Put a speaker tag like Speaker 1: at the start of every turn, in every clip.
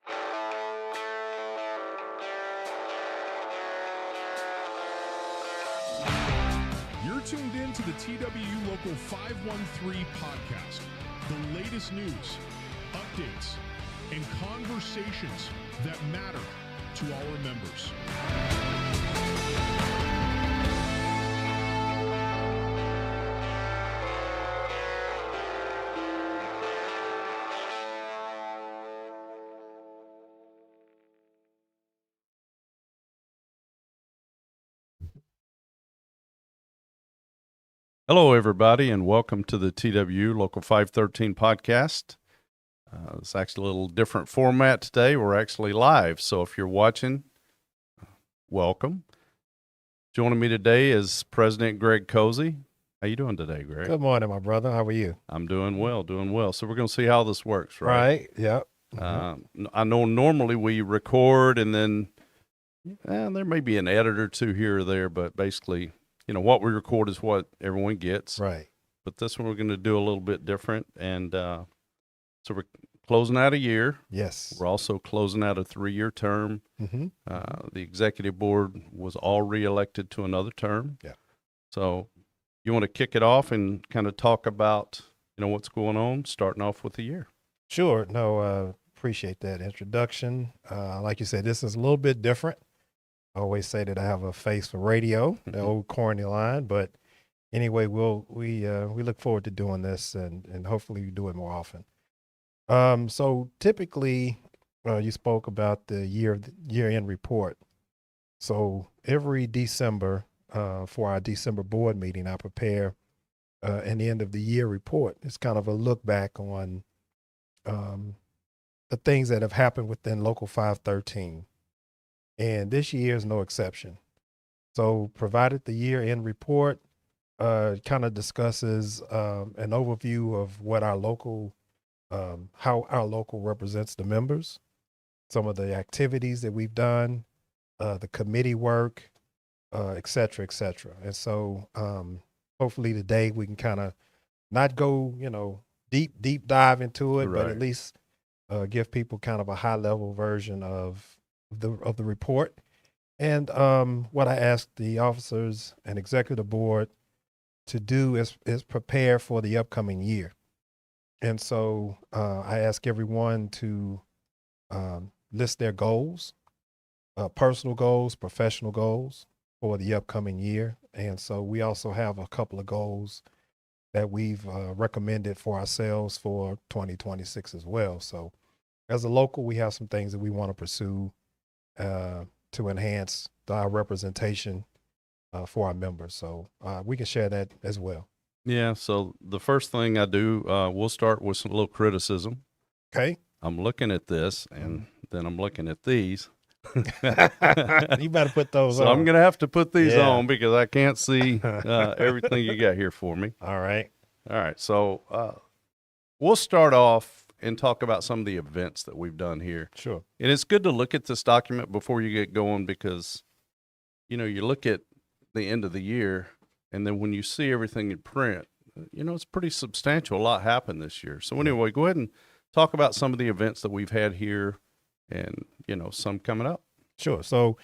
Speaker 1: You're tuned in to the TWU Local 513 podcast. The latest news, updates, and conversations that matter to our members.
Speaker 2: Hello, everybody, and welcome to the TWU Local 513 podcast. It's actually a little different format today. We're actually live, so if you're watching, welcome. Joining me today is President Greg Cozy. How you doing today, Greg?
Speaker 3: Good morning, my brother. How are you?
Speaker 2: I'm doing well, So we're going to see how this works, right?
Speaker 3: Right, yep.
Speaker 2: I know normally we record and then there may be an edit or two here or there, but basically, what we record is what everyone gets.
Speaker 3: Right.
Speaker 2: But this one we're going to do a little bit different. And so we're closing out a year.
Speaker 3: Yes.
Speaker 2: We're also closing out a 3-year term.
Speaker 3: Mm-hmm.
Speaker 2: The executive board was all reelected to another term.
Speaker 3: Yeah.
Speaker 2: So you want to kick it off and kind of talk about, what's going on, starting off with the year.
Speaker 3: Sure. No, appreciate that introduction. Like you said, this is a little bit different. I always say that I have a face for radio, the old corny line, but anyway, we look forward to doing this and hopefully we do it more often. So typically, you spoke about the year-end report. So every December, for our December board meeting, I prepare an end of the year report. It's kind of a look back on the things that have happened within Local 513. And this year is no exception. So provided the year-end report kind of discusses an overview of what our local, how our local represents the members, some of the activities that we've done, the committee work, et cetera, et cetera. And so hopefully today we can kind of not go, deep dive into it, but at least give people kind of a high-level version of the report. And what I asked the officers and executive board to do is prepare for the upcoming year. And so I ask everyone to list their goals, personal goals, professional goals for the upcoming year. And so we also have a couple of goals that we've recommended for ourselves for 2026 as well. So as a local, we have some things that we want to pursue to enhance our representation for our members. So we can share that as well.
Speaker 2: Yeah, so the first thing I do, we'll start with some little criticism.
Speaker 3: Okay.
Speaker 2: I'm looking at this, and then I'm looking at these.
Speaker 3: You better put those on.
Speaker 2: So I'm going to have to put these on because I can't see everything you got here for me.
Speaker 3: All right.
Speaker 2: So we'll start off and talk about some of the events that we've done here.
Speaker 3: Sure.
Speaker 2: And it's good to look at this document before you get going because, you look at the end of the year and then when you see everything in print, it's pretty substantial. A lot happened this year. So anyway, go ahead and talk about some of the events that we've had here and, some coming up.
Speaker 3: Sure. So,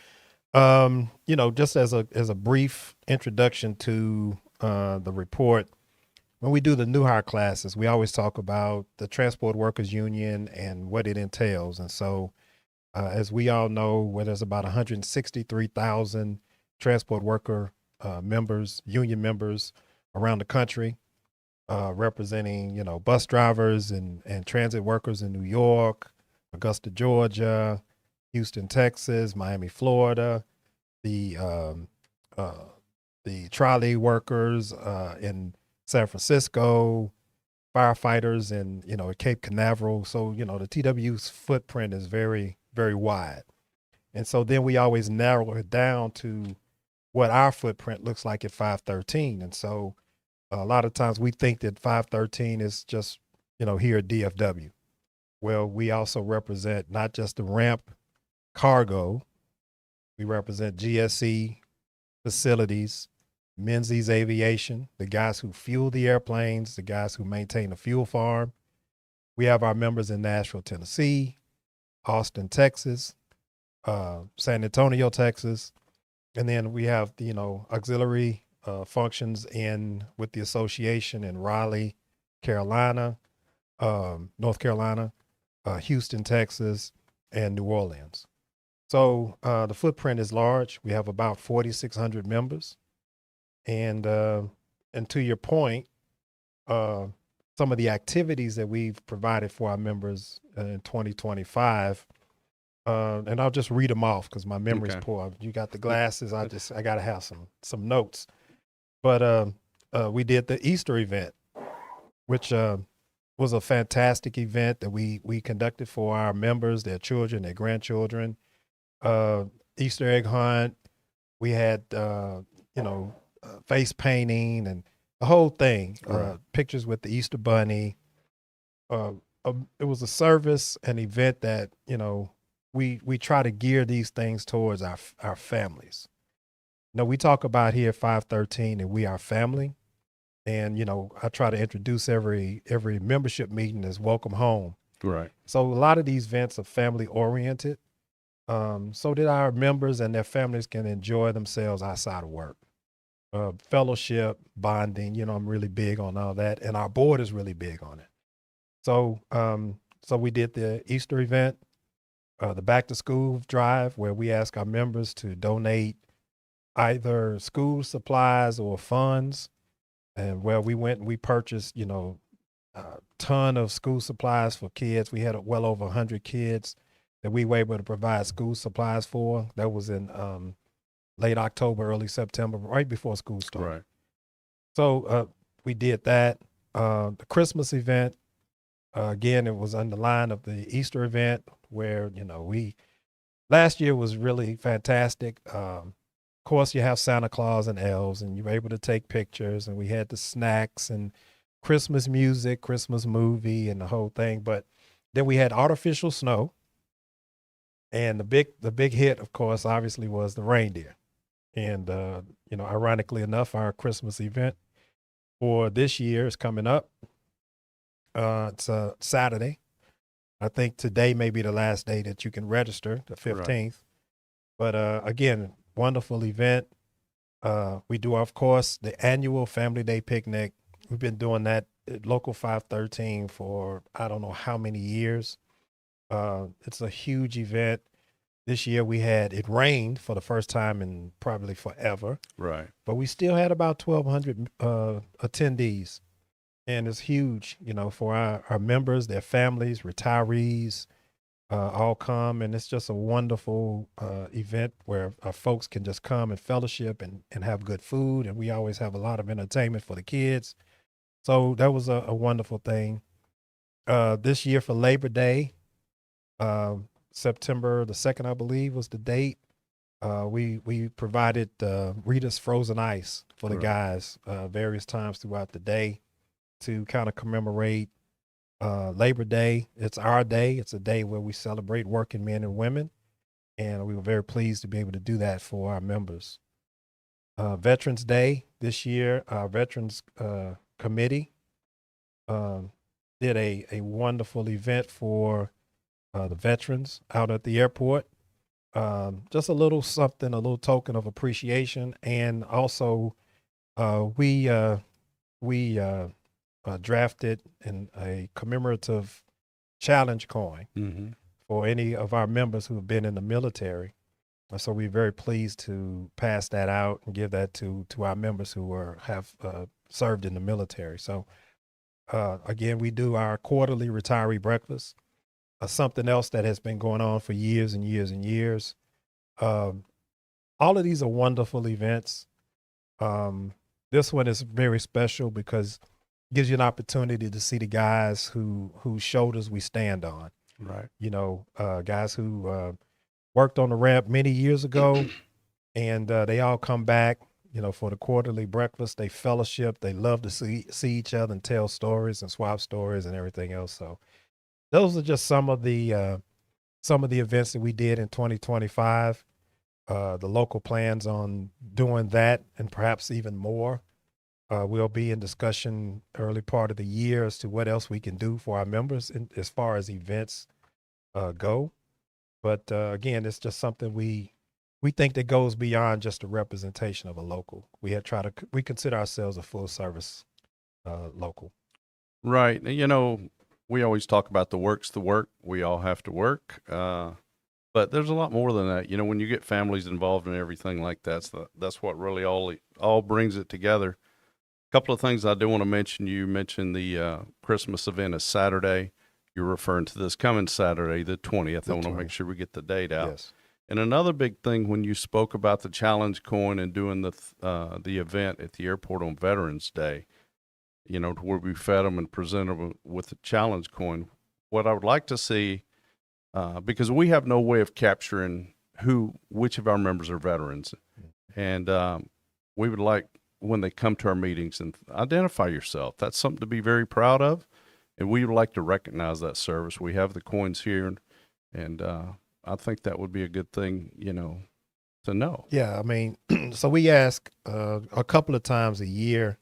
Speaker 3: just as a brief introduction to the report, when we do the new hire classes, we always talk about the Transport Workers Union and what it entails. And so, as we all know, where there's about 163,000 transport worker members, union members around the country, representing, bus drivers and transit workers in New York, Augusta, Georgia, Houston, Texas, Miami, Florida, the trolley workers in San Francisco, firefighters in, at Cape Canaveral. So, the TWU's footprint is very, very wide. And so then we always narrow it down to what our footprint looks like at 513. And so a lot of times we think that 513 is just, here at DFW. Well, we also represent not just the ramp cargo, we represent GSE facilities, Menzies Aviation, the guys who fuel the airplanes, the guys who maintain the fuel farm. We have our members in Nashville, Tennessee, Austin, Texas, San Antonio, Texas, and then we have auxiliary functions in with the association in Raleigh, Carolina, North Carolina, Houston, Texas, and New Orleans. So the footprint is large. We have about 4,600 members, and to your point, some of the activities that we've provided for our members in 2025. And I'll just read them off because my memory's
Speaker 2: Okay.
Speaker 3: poor. You got the glasses. I gotta have some notes. But we did the Easter event, which was a fantastic event that we conducted for our members, their children, their grandchildren. Easter egg hunt. We had face painting and the whole thing.
Speaker 2: Right.
Speaker 3: Pictures with the Easter bunny. It was a service, an event that we try to gear these things towards our families. We talk about here 513 and we are family. And, I try to introduce every membership meeting as welcome home.
Speaker 2: Right.
Speaker 3: So a lot of these events are family oriented. So that our members and their families can enjoy themselves outside of work. Fellowship, bonding, I'm really big on all that. And our board is really big on it. So we did the Easter event. The back to school drive where we ask our members to donate either school supplies or funds, and where we went and we purchased, a ton of school supplies for kids. We had well over 100 kids that we were able to provide school supplies for. That was in late October, early September, right before school started.
Speaker 2: Right.
Speaker 3: So we did that. The Christmas event, again, it was on the line of the Easter event where, last year was really fantastic. Of course, you have Santa Claus and elves and you were able to take pictures, and we had the snacks and Christmas music, Christmas movie and the whole thing. But then we had artificial snow. And the big hit, of course, obviously was the reindeer. And, ironically enough, our Christmas event for this year is coming up. It's a Saturday. I think today may be the last day that you can register, the 15th. Right. But again, wonderful event. We do, of course, the annual Family Day picnic. We've been doing that at Local 513 for I don't know how many years. It's a huge event. This year it rained for the first time in probably forever.
Speaker 2: Right.
Speaker 3: But we still had about 1,200 attendees. And it's huge, for our members, their families, retirees, all come. And it's just a wonderful event where our folks can just come and fellowship and have good food. And we always have a lot of entertainment for the kids. So that was a wonderful thing. This year for Labor Day, September the 2nd, I believe, was the date. We provided Rita's frozen ice for the guys various times throughout the day to kind of commemorate Labor Day. It's our day. It's a day where we celebrate working men and women, and we were very pleased to be able to do that for our members. Veterans Day this year, our Veterans Committee did a wonderful event for the veterans out at the airport. Just a little something, a little token of appreciation. And also we drafted a commemorative challenge coin for any of our members who have been in the military. So we're very pleased to pass that out and give that to our members who have served in the military. So again, we do our quarterly retiree breakfast. Something else that has been going on for years and years and years. All of these are wonderful events. This one is very special because it gives you an opportunity to see the guys whose shoulders we stand on.
Speaker 2: Right.
Speaker 3: Guys who worked on the ramp many years ago, and they all come back, for the quarterly breakfast. They fellowship. They love to see each other and tell stories and swap stories and everything else. So those are just some of the events that we did in 2025. The local plans on doing that and perhaps even more. We'll be in discussion early part of the year as to what else we can do for our members as far as events go. But again, it's just something we think that goes beyond just a representation of a local. We consider ourselves a full service local.
Speaker 2: Right. And, you know, we always talk about the work's the work. We all have to work. But there's a lot more than that. You know, when you get families involved in everything like that, that's what really all brings it together. A couple of things I do want to mention. You mentioned the Christmas event is Saturday. You're referring to this coming Saturday, the 20th. I want to make sure we get the date out.
Speaker 3: Yes.
Speaker 2: And another big thing when you spoke about the challenge coin and doing the event at the airport on Veterans Day, you know, to where we fed them and presented them with the challenge coin. What I would like to see, because we have no way of capturing which of our members are veterans, and we would like when they come to our meetings and identify yourself. That's something to be very proud of, and we would like to recognize that service. We have the coins here, and I think that would be a good thing, you know, to know.
Speaker 3: Yeah, I mean, so we ask a couple of times a year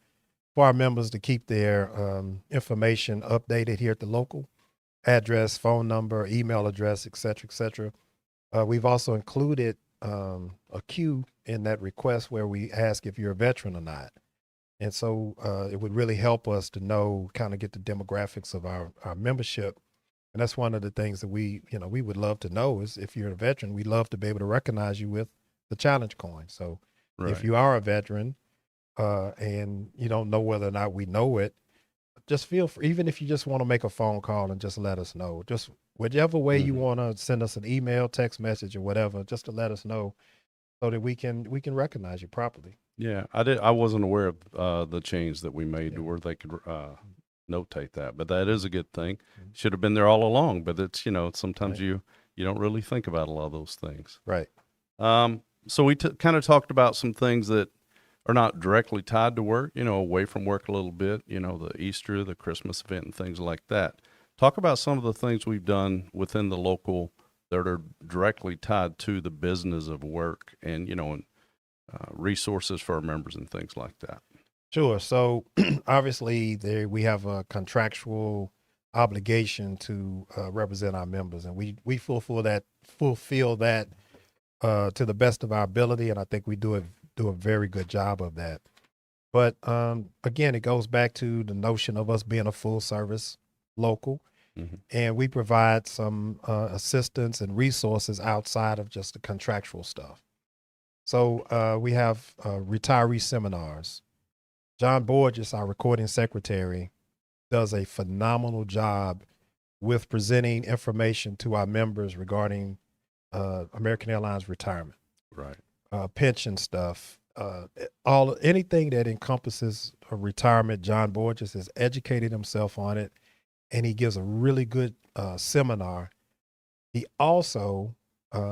Speaker 3: for our members to keep their information updated here at the local, address, phone number, email address, et cetera, et cetera. We've also included a queue in that request where we ask if you're a veteran or not. And so it would really help us to know, kind of get the demographics of our membership. And that's one of the things that we would love to know is if you're a veteran, we'd love to be able to recognize you with the challenge coin. So if you are a veteran and you don't know whether or not we know it, just feel free, even if you just want to make a phone call and just let us know, just whichever way you want to send us an email, text message or whatever, just to let us know so that we can recognize you properly.
Speaker 2: Yeah, I wasn't aware of the change that we made to where they could notate that, but that is a good thing. Should have been there all along, but it's, you know, sometimes you don't really think about a lot of those things.
Speaker 3: Right.
Speaker 2: So we kind of talked about some things that are not directly tied to work, you know, away from work a little bit, you know, the Easter, the Christmas event and things like that. Talk about some of the things we've done within the local that are directly tied to the business of work and, you know, and resources for our members and things like that.
Speaker 3: Sure. So obviously we have a contractual obligation to represent our members, and we fulfill that to the best of our ability, and I think we do a very good job of that. But again, it goes back to the notion of us being a full service local, and we provide some assistance and resources outside of just the contractual stuff. So we have retiree seminars. John Borges, our recording secretary, does a phenomenal job with presenting information to our members regarding American Airlines retirement,
Speaker 2: right?
Speaker 3: Pension stuff, anything that encompasses a retirement. John Borges has educated himself on it, and he gives a really good seminar. He also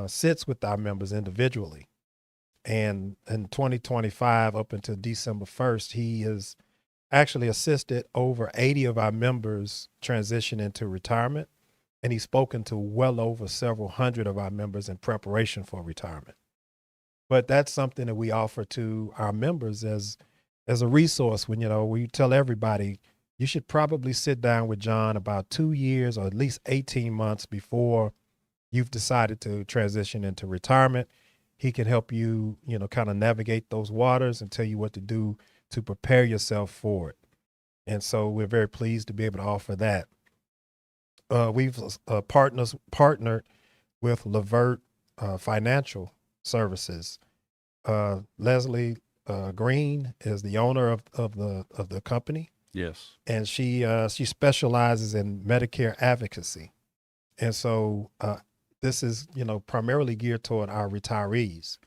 Speaker 3: sits with our members individually. And in 2025, up until December 1st, he has actually assisted over 80 of our members transition into retirement. And he's spoken to well over several hundred of our members in preparation for retirement. But that's something that we offer to our members as a resource when, you know, we tell everybody, you should probably sit down with John about 2 years or at least 18 months before you've decided to transition into retirement. He can help you, you know, kind of navigate those waters and tell you what to do to prepare yourself for it. And so we're very pleased to be able to offer that. We've partnered with Levert Financial Services. Leslie Green is the owner of the company.
Speaker 2: Yes.
Speaker 3: And she specializes in Medicare advocacy. And so this is, you know, primarily geared toward our retirees.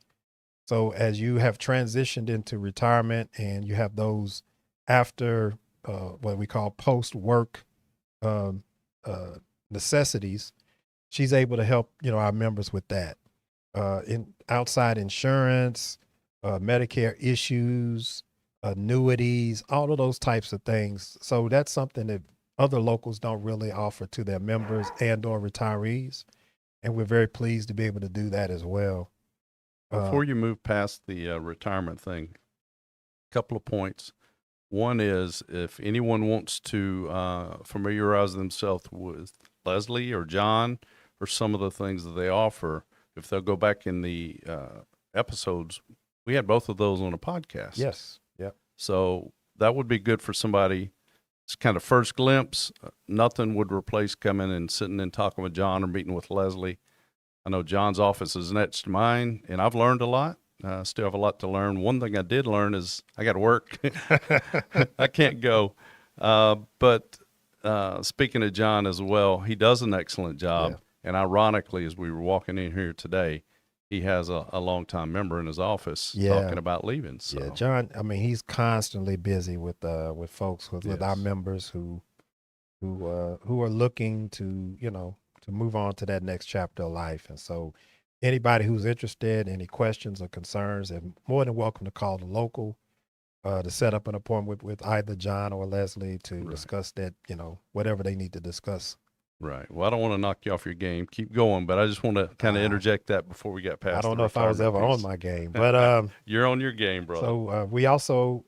Speaker 3: So as you have transitioned into retirement and you have those after what we call post-work necessities, she's able to help, you know, our members with that. In outside insurance, Medicare issues, annuities, all of those types of things. So that's something that other locals don't really offer to their members and or retirees. And we're very pleased to be able to do that as well.
Speaker 2: Before you move past the retirement thing, a couple of points. One is if anyone wants to familiarize themselves with Leslie or John or some of the things that they offer, if they'll go back in the episodes, we had both of those on a podcast.
Speaker 3: Yes. Yep.
Speaker 2: So that would be good for somebody. It's kind of first glimpse. Nothing would replace coming and sitting and talking with John or meeting with Leslie. I know John's office is next to mine, and I've learned a lot. Still have a lot to learn. One thing I did learn is I got to work. I can't go. But speaking of John as well, he does an excellent job.
Speaker 3: Yeah.
Speaker 2: And ironically, as we were walking in here today, he has a longtime member in his office talking about leaving. So.
Speaker 3: Yeah, John. I mean, he's constantly busy with folks, with our members who are looking to to move on to that next chapter of life. And so, anybody who's interested, any questions or concerns, they're more than welcome to call the local to set up an appointment with either John or Leslie to discuss that, whatever they need to discuss.
Speaker 2: Right. Well, I don't want to knock you off your game. Keep going, but I just want to kind of interject that before we get past.
Speaker 3: I don't know if I was ever on my game, but
Speaker 2: you're on your game, brother.
Speaker 3: So we also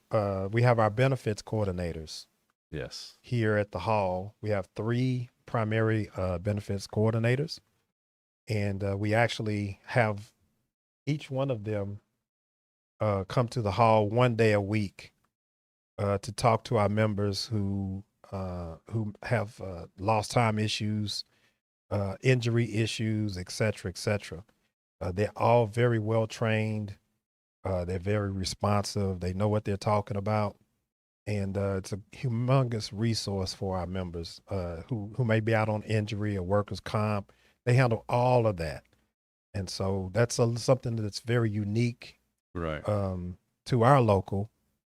Speaker 3: we have our benefits coordinators.
Speaker 2: Yes. Here
Speaker 3: at the hall, we have 3 primary benefits coordinators, and we actually have each one of them come to the hall one day a week to talk to our members who have lost time issues, injury issues, et cetera, et cetera. They're all very well trained. They're very responsive. They know what they're talking about. And it's a humongous resource for our members who may be out on injury or workers' comp. They handle all of that. And so that's something that's very unique to our local.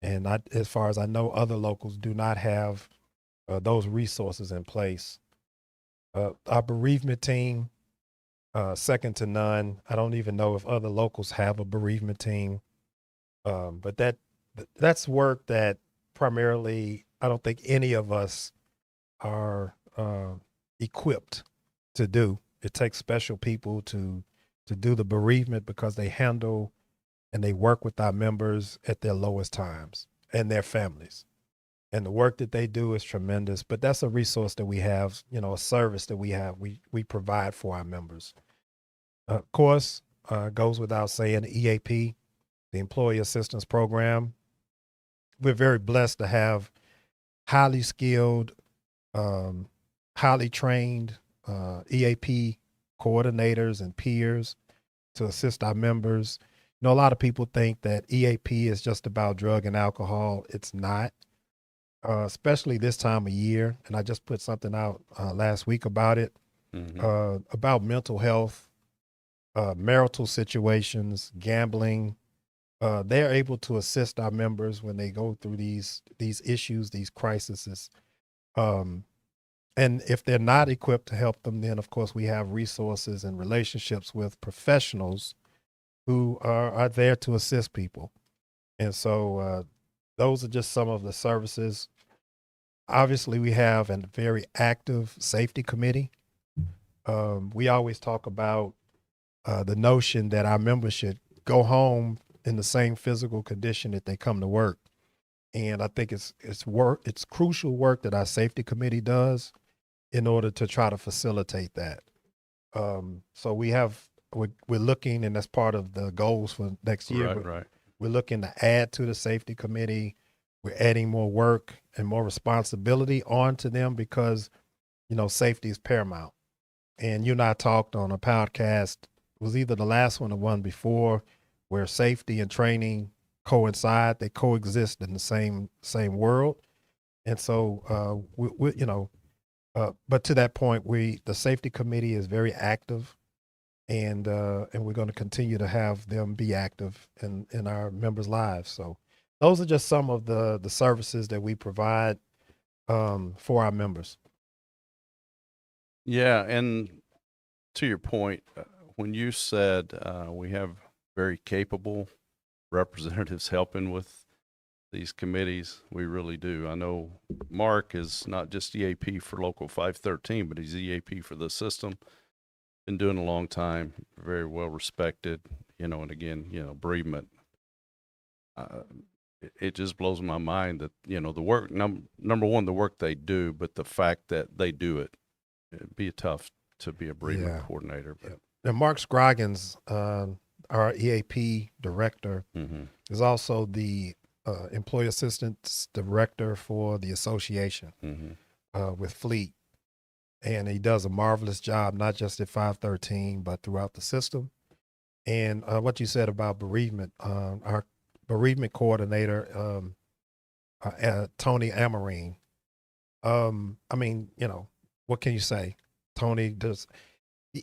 Speaker 3: And as far as I know, other locals do not have those resources in place. Our bereavement team, second to none. I don't even know if other locals have a bereavement team. But that's work that primarily I don't think any of us are equipped to do. It takes special people to do the bereavement because they handle and they work with our members at their lowest times and their families. And the work that they do is tremendous, but that's a resource that we have, a service that we have, we provide for our members. Of course, goes without saying, the EAP, the Employee Assistance Program. We're very blessed to have highly skilled, highly trained EAP coordinators and peers to assist our members. A lot of people think that EAP is just about drug and alcohol. It's not, especially this time of year. And I just put something out last week about it, about mental health, marital situations, gambling. They're able to assist our members when they go through these issues, these crises. And if they're not equipped to help them, then of course we have resources and relationships with professionals who are there to assist people. And so those are just some of the services. Obviously, we have a very active safety committee. We always talk about the notion that our members should go home in the same physical condition that they come to work. And I think it's crucial work that our safety committee does in order to try to facilitate that. So we're looking, and that's part of the goals for next year.
Speaker 2: Right.
Speaker 3: We're looking to add to the safety committee. We're adding more work and more responsibility onto them because, safety is paramount. And you and I talked on a podcast, it was either the last one or one before, where safety and training coincide, they coexist in the same world. And so, but to that point, the safety committee is very active, and we're going to continue to have them be active in our members' lives. So those are just some of the services that we provide for our members.
Speaker 2: Yeah, and to your point, when you said we have very capable representatives helping with these committees, we really do. I know Mark is not just EAP for Local 513, but he's EAP for the system. Been doing a long time, very well respected, and again, bereavement. It just blows my mind that, the work, number one, the work they do, but the fact that they do it, it'd be a tough to be a bereavement coordinator. But.
Speaker 3: Yep. And Mark Scroggins, our EAP director, is also the employee assistance director for the association with Fleet. And he does a marvelous job, not just at 513, but throughout the system. And what you said about bereavement, our bereavement coordinator, Tony Amarine. I mean, you know, what can you say? Tony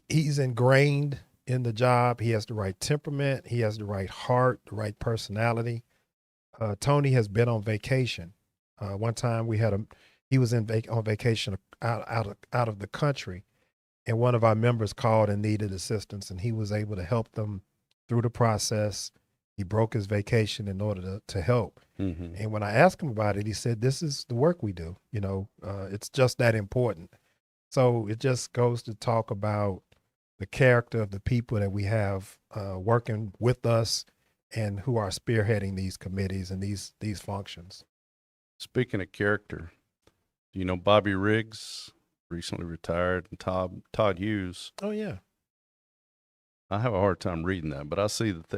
Speaker 3: he's ingrained in the job. He has the right temperament. He has the right heart, the right personality. Tony has been on vacation. One time he was on vacation out of the country, and one of our members called and needed assistance, and he was able to help them through the process. He broke his vacation in order to help. And when I asked him about it, he said, "This is the work we do. You know, it's just that important." So it just goes to talk about the character of the people that we have working with us and who are spearheading these committees and these functions.
Speaker 2: Speaking of character, do you know Bobby Riggs, recently retired, and Todd Hughes?
Speaker 3: Oh, yeah.
Speaker 2: I have a hard time reading that, but I see that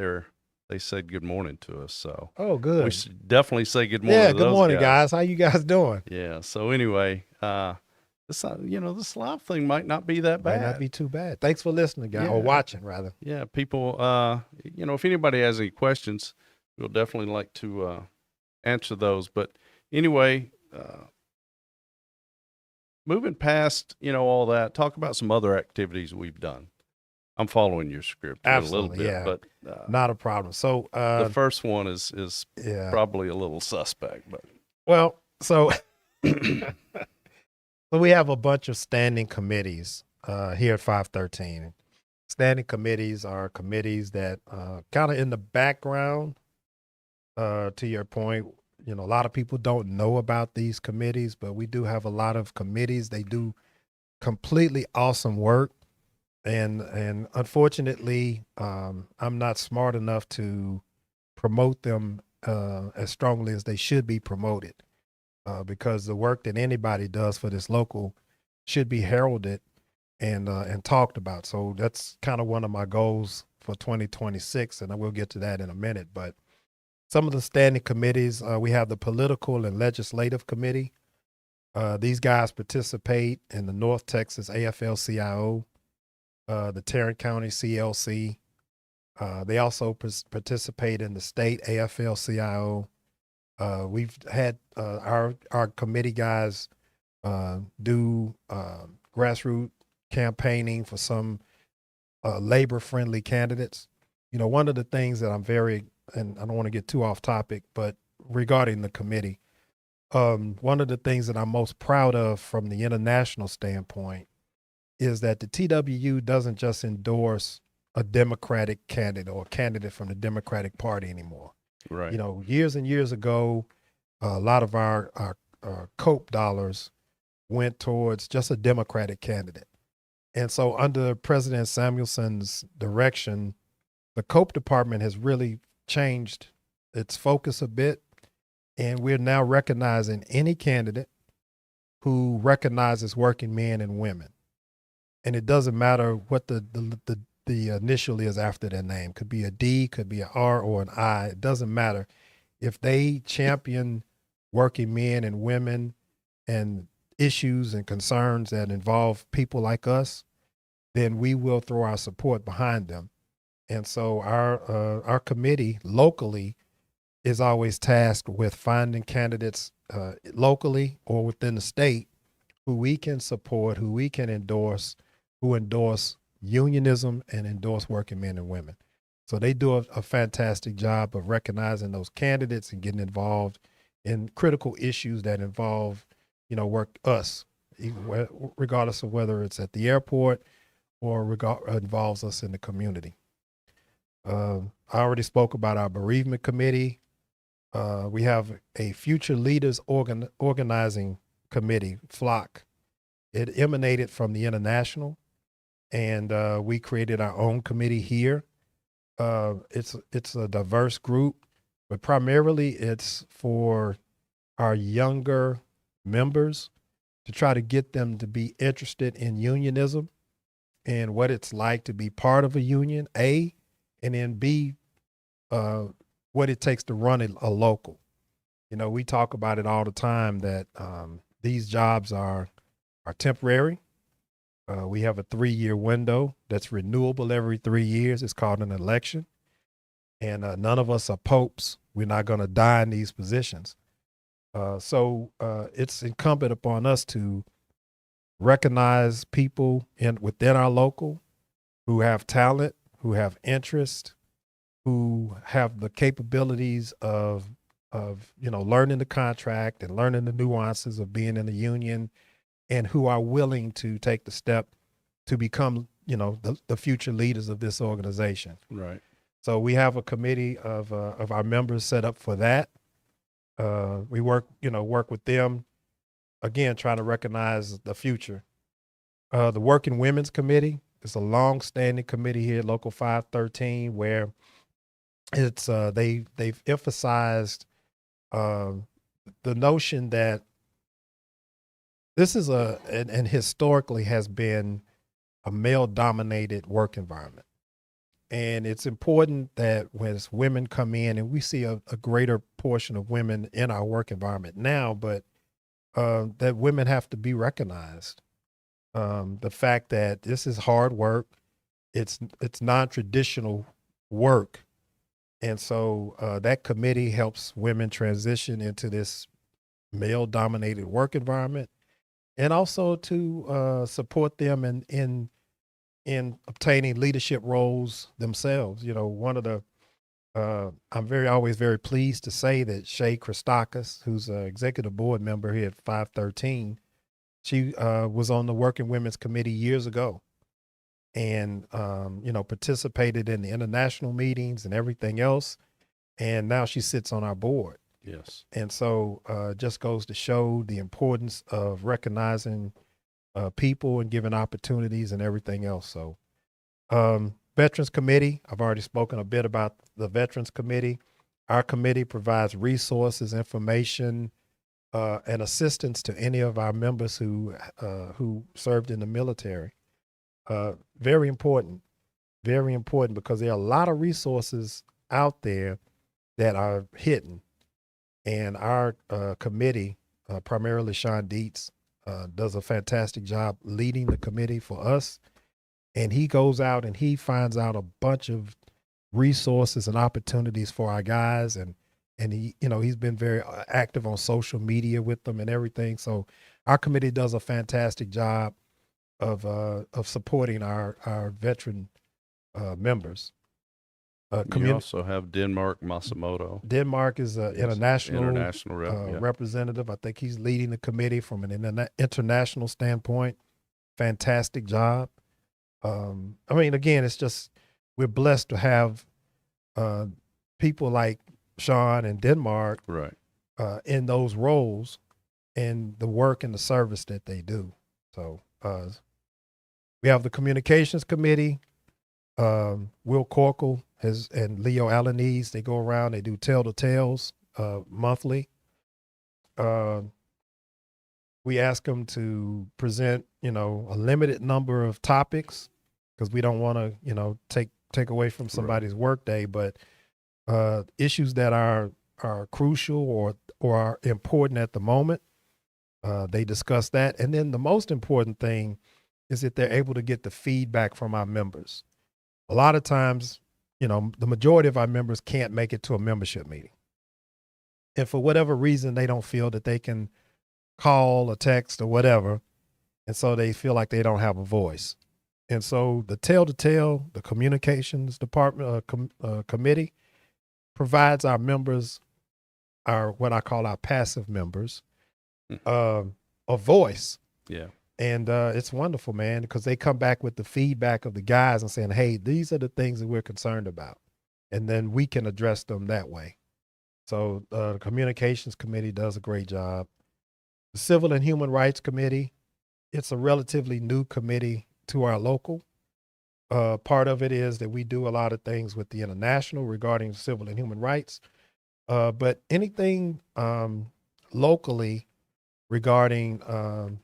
Speaker 2: they said good morning to us. So
Speaker 3: good.
Speaker 2: We should definitely say good morning.
Speaker 3: Yeah,
Speaker 2: to
Speaker 3: good
Speaker 2: those
Speaker 3: morning,
Speaker 2: guys.
Speaker 3: How you guys doing?
Speaker 2: Yeah. So anyway, this live thing might not be that bad.
Speaker 3: Might not be too bad. Thanks for listening, guys, or watching rather.
Speaker 2: Yeah, people. If anybody has any questions, we'll definitely like to answer those. But anyway, moving past all that, talk about some other activities we've done. I'm following your script
Speaker 3: Absolutely,
Speaker 2: a little bit, but
Speaker 3: not a problem. So
Speaker 2: the first one is probably a little suspect, but
Speaker 3: so we have a bunch of standing committees here at 513. Standing committees are committees that kind of in the background. To your point, a lot of people don't know about these committees, but we do have a lot of committees. They do completely awesome work. And unfortunately, I'm not smart enough to promote them as strongly as they should be promoted, because the work that anybody does for this local should be heralded and talked about. So that's kind of one of my goals for 2026, and I will get to that in a minute. But some of the standing committees, we have the Political and Legislative Committee. These guys participate in the North Texas AFL-CIO. The Tarrant County CLC. They also participate in the state AFL-CIO. We've had our committee guys do grassroots campaigning for some labor-friendly candidates. One of the things that I'm and I don't want to get too off topic, but regarding the committee, one of the things that I'm most proud of from the international standpoint is that the TWU doesn't just endorse a Democratic candidate or a candidate from the Democratic Party anymore.
Speaker 2: Right.
Speaker 3: Years and years ago, a lot of our COPE dollars went towards just a Democratic candidate. And so under President Samuelson's direction, the COPE department has really changed its focus a bit. And we're now recognizing any candidate who recognizes working men and women. And it doesn't matter what the initial is after their name. Could be a D, could be an R or an I. It doesn't matter. If they champion working men and women and issues and concerns that involve people like us, then we will throw our support behind them. And so our committee locally is always tasked with finding candidates locally or within the state who we can support, who we can endorse, who endorse unionism and endorse working men and women. So they do a fantastic job of recognizing those candidates and getting involved in critical issues that involve, work us, regardless of whether it's at the airport or involves us in the community. I already spoke about our bereavement committee. We have a Future Leaders Organizing Committee, FLOC. It emanated from the international. And we created our own committee here. It's a diverse group, but primarily it's for our younger members to try to get them to be interested in unionism and what it's like to be part of a union, A, and then B, what it takes to run a local. You know, we talk about it all the time that these jobs are temporary. We have a 3-year window that's renewable every 3 years. It's called an election. And none of us are popes. We're not going to die in these positions. So it's incumbent upon us to recognize people within our local who have talent, who have interest, who have the capabilities of learning the contract and learning the nuances of being in the union, and who are willing to take the step to become, the future leaders of this organization.
Speaker 2: Right.
Speaker 3: So we have a committee of our members set up for that. We work with them, again, trying to recognize the future. The Working Women's Committee is a long-standing committee here at Local 513, where it's they've emphasized the notion that this is and historically has been a male-dominated work environment. And it's important that when women come in, and we see a greater portion of women in our work environment now, but that women have to be recognized. The fact that this is hard work, it's non-traditional work. And so that committee helps women transition into this male-dominated work environment, and also to support them in obtaining leadership roles themselves. One of the I'm always very pleased to say that Shay Christakis, who's an executive board member here at 513, she was on the Working Women's Committee years ago, and participated in the international meetings and everything else, and now she sits on our board.
Speaker 2: Yes.
Speaker 3: And so just goes to show the importance of recognizing people and giving opportunities and everything else. So Veterans Committee, I've already spoken a bit about the Veterans Committee. Our committee provides resources, information, and assistance to any of our members who served in the military. Very important, because there are a lot of resources out there that are hidden. And our committee, primarily Sean Dietz, does a fantastic job leading the committee for us. And he goes out and he finds out a bunch of resources and opportunities for our guys. And he, he's been very active on social media with them and everything. So our committee does a fantastic job of supporting our veteran members.
Speaker 2: You also have Denmark Masamoto.
Speaker 3: Denmark is an international
Speaker 2: rep,
Speaker 3: representative. I think he's leading the committee from an international standpoint. Fantastic job. Again, it's just, we're blessed to have people like Sean and Denmark
Speaker 2: right,
Speaker 3: in those roles and the work and the service that they do. So we have the Communications Committee. Will Corkle and Leo Alanese, they go around, they do Tell the Tales monthly. We ask them to present, a limited number of topics, because we don't want to, take away from somebody's workday, but issues that are crucial or are important at the moment. They discuss that. And then the most important thing is that they're able to get the feedback from our members. A lot of times, the majority of our members can't make it to a membership meeting. And for whatever reason, they don't feel that they can call or text or whatever. And so they feel like they don't have a voice. And so the Tell to Tell, the Communications Department Committee, provides our members, what I call our passive members, a voice.
Speaker 2: Yeah.
Speaker 3: And it's wonderful, man, because they come back with the feedback of the guys and saying, hey, these are the things that we're concerned about. And then we can address them that way. So the Communications Committee does a great job. The Civil and Human Rights Committee, it's a relatively new committee to our local. Part of it is that we do a lot of things with the international regarding civil and human rights. But anything locally regarding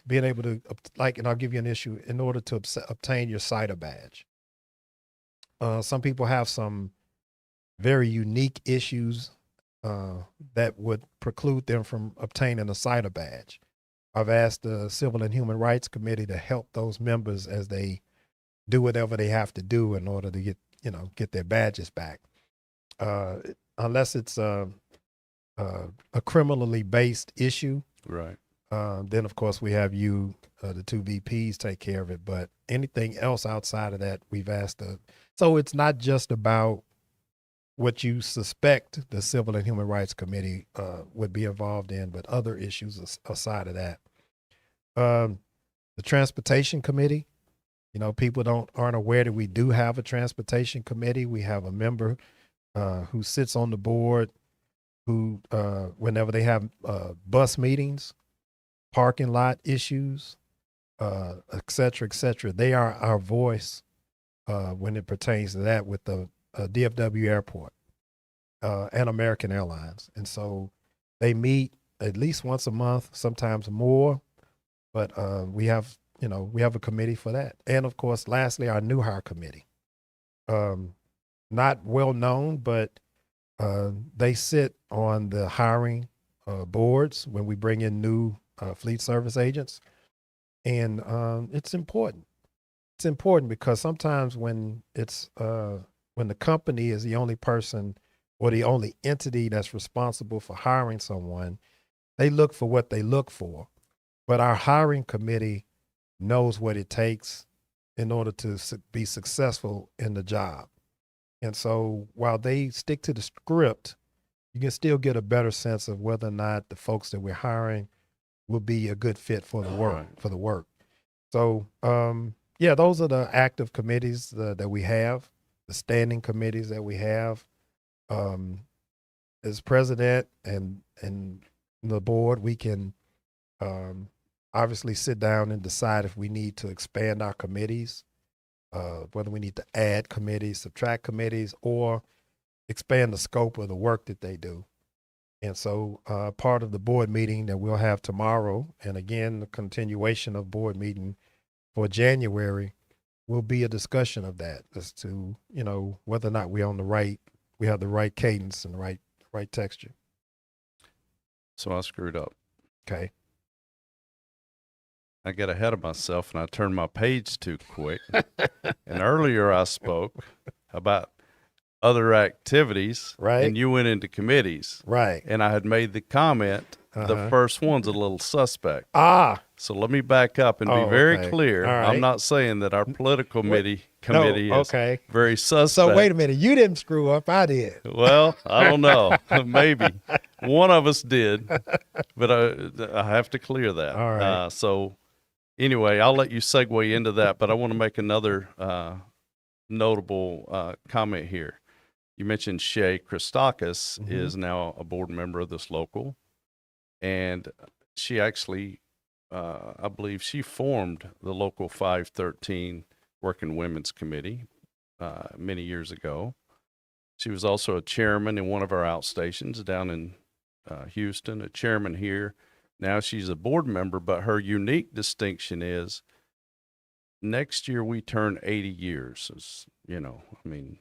Speaker 3: being able to, and I'll give you an issue, in order to obtain your CITA badge. Some people have some very unique issues that would preclude them from obtaining a CITA badge. I've asked the Civil and Human Rights Committee to help those members as they do whatever they have to do in order to get their badges back. Unless it's a criminally based issue,
Speaker 2: Right.
Speaker 3: then of course we have the two VPs take care of it. But anything else outside of that, we've asked. So it's not just about what you suspect the Civil and Human Rights Committee would be involved in, but other issues aside of that. The Transportation Committee, people aren't aware that we do have a Transportation Committee. We have a member who sits on the board who, whenever they have bus meetings, parking lot issues, et cetera, they are our voice when it pertains to that with the DFW Airport and American Airlines. And so they meet at least once a month, sometimes more, but we have a committee for that. And of course, lastly, our new hire committee. Not well known, but they sit on the hiring boards when we bring in new fleet service agents. And it's important. It's important because sometimes when the company is the only person or the only entity that's responsible for hiring someone, they look for what they look for. But our hiring committee knows what it takes in order to be successful in the job. And so while they stick to the script, you can still get a better sense of whether or not the folks that we're hiring will be a good fit for the work. So, those are the active committees that we have, the standing committees that we have. As president and the board, we can obviously sit down and decide if we need to expand our committees, whether we need to add committees, subtract committees, or expand the scope of the work that they do. And so part of the board meeting that we'll have tomorrow, and again, the continuation of board meeting for January, will be a discussion of that as to, whether or not we have the right cadence and the right texture.
Speaker 2: So I screwed up.
Speaker 3: Okay.
Speaker 2: I got ahead of myself and I turned my page too quick. And earlier I spoke about other activities,
Speaker 3: right?
Speaker 2: And you went into committees,
Speaker 3: right?
Speaker 2: And I had made the comment, the first one's a little suspect. So let me back up and be very clear. Right. I'm not saying that our political committee is very suspect.
Speaker 3: So wait a minute, you didn't screw up, I did.
Speaker 2: Well, I don't know, maybe one of us did, but I have to clear that.
Speaker 3: All right.
Speaker 2: So anyway, I'll let you segue into that, but I want to make another notable comment here. You mentioned Shay Christakis is now a board member of this local, and she actually, I believe she formed the local 513 Working Women's Committee many years ago. She was also a chairman in one of our outstations down in Houston, a chairman here. Now she's a board member, but her unique distinction is next year we turn 80 years.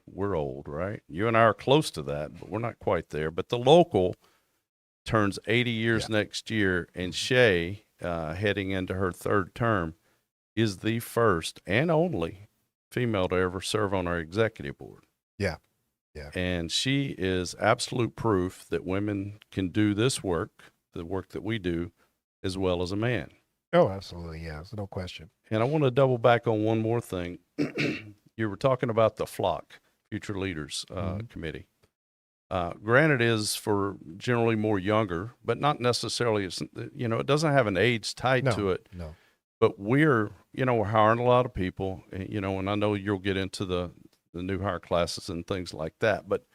Speaker 2: We're old, right? You and I are close to that, but we're not quite there. But the local turns 80 years next year, and Shay, heading into her third term, is the first and only female to ever serve on our executive board.
Speaker 3: Yeah.
Speaker 2: And she is absolute proof that women can do this work, the work that we do, as well as a man.
Speaker 3: Oh, absolutely, yeah, there's no question.
Speaker 2: And I want to double back on one more thing. You were talking about the FLOC, Future Leaders Committee. Granted, is for generally more younger, but not necessarily. It doesn't have an age tied to it.
Speaker 3: No.
Speaker 2: But we're hiring a lot of people. And I know you'll get into the new hire classes and things like that. But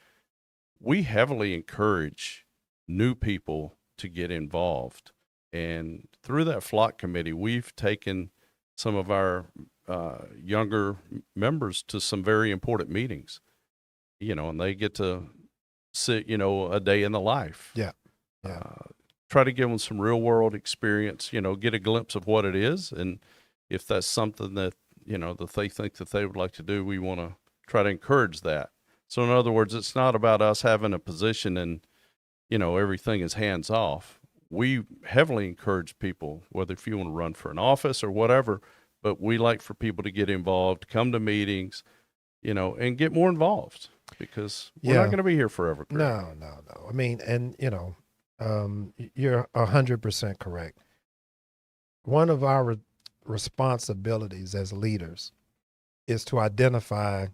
Speaker 2: we heavily encourage new people to get involved. And through that FLOC committee, we've taken some of our younger members to some very important meetings, and they get to sit, a day in the life.
Speaker 3: Yeah.
Speaker 2: try to give them some real world experience, get a glimpse of what it is. And if that's something that, that they think that they would like to do, we want to try to encourage that. So in other words, it's not about us having a position and, everything is hands off. We heavily encourage people, whether if you want to run for an office or whatever, but we like for people to get involved, come to meetings, and get more involved, because we're not going to be here forever, Craig.
Speaker 3: No. I mean, and you're 100% correct. One of our responsibilities as leaders is to identify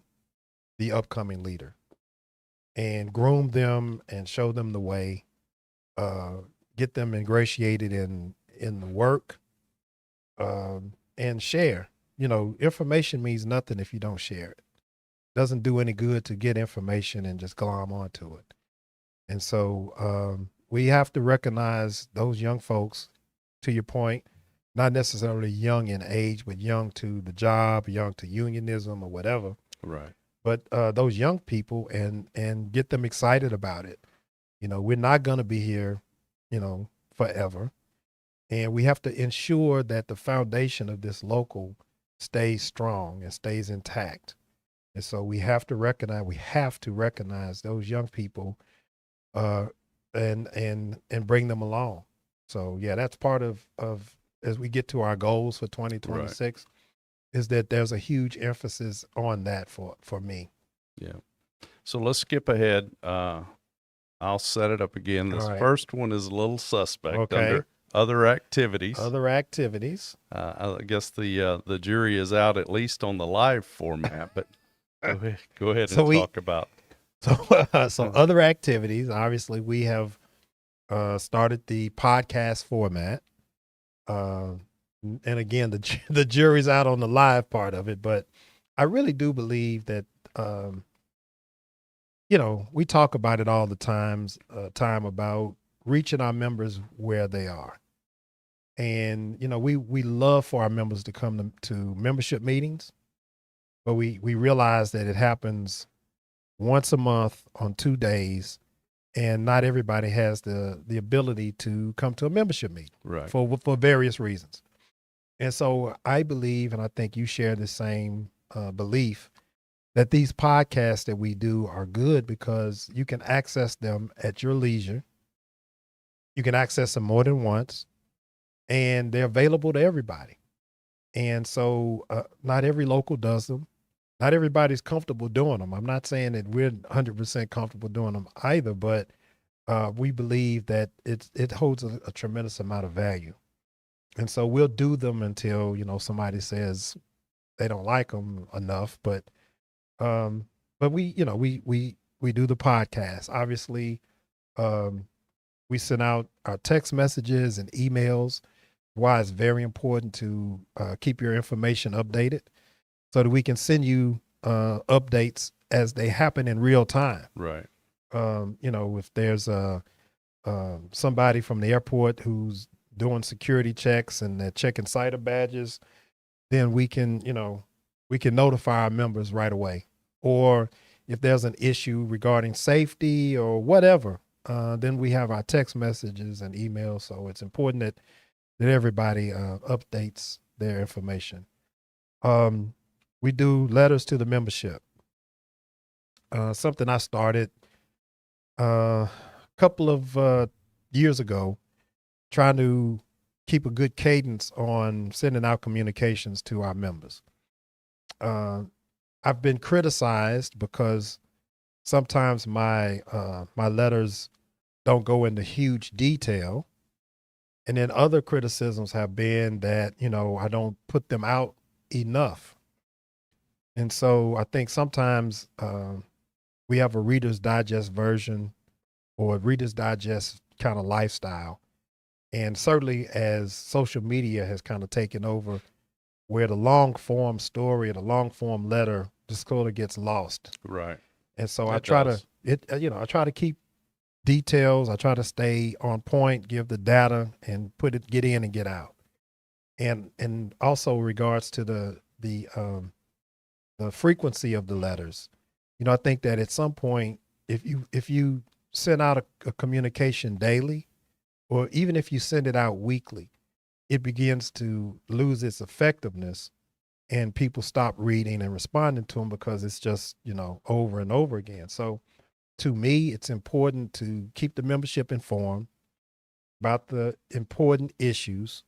Speaker 3: the upcoming leader and groom them and show them the way, get them ingratiated in the work, and share. Information means nothing if you don't share it. Doesn't do any good to get information and just glom onto it. And so we have to recognize those young folks, to your point, not necessarily young in age, but young to the job, young to unionism or whatever.
Speaker 2: Right.
Speaker 3: But those young people and get them excited about it. We're not going to be here, forever. And we have to ensure that the foundation of this local stays strong and stays intact. And so we have to recognize those young people and bring them along. So yeah, that's part of as we get to our goals for 2026, is that there's a huge emphasis on that for me.
Speaker 2: Yeah. So let's skip ahead. I'll set it up again. This first one is a little suspect under other activities. I guess the jury is out, at least on the live format, but go ahead and talk about.
Speaker 3: So other activities, obviously we have started the podcast format. And again, the jury's out on the live part of it, but I really do believe that, we talk about it all the time about reaching our members where they are. And, we love for our members to come to membership meetings, but we realize that it happens once a month on 2 days, and not everybody has the ability to come to a membership meeting for various reasons. And so I believe, and I think you share the same belief, that these podcasts that we do are good because you can access them at your leisure. You can access them more than once, and they're available to everybody. And so not every local does them. Not everybody's comfortable doing them. I'm not saying that we're 100% comfortable doing them either, but we believe that it holds a tremendous amount of value. And so we'll do them until, somebody says they don't like them enough. But we do the podcast. Obviously, we send out our text messages and emails. Why it's very important to keep your information updated, so that we can send you updates as they happen in real time.
Speaker 2: Right.
Speaker 3: If there's somebody from the airport who's doing security checks and they're checking cider badges, then we can notify our members right away. Or if there's an issue regarding safety or whatever, then we have our text messages and emails. So it's important that everybody updates their information. We do letters to the membership. Something I started a couple of years ago, trying to keep a good cadence on sending out communications to our members. I've been criticized because sometimes my letters don't go into huge detail. And then other criticisms have been that, I don't put them out enough. And so I think sometimes we have a Reader's Digest version or a Reader's Digest kind of lifestyle. And certainly as social media has kind of taken over, where the long form story or the long form letter just sort of gets lost.
Speaker 2: Right.
Speaker 3: And so I try to keep details. I try to stay on point, give the data, and get in and get out. And also regards to the frequency of the letters, I think that at some point, if you send out a communication daily, or even if you send it out weekly, it begins to lose its effectiveness, and people stop reading and responding to them because it's just, over and over again. So to me, it's important to keep the membership informed about the important issues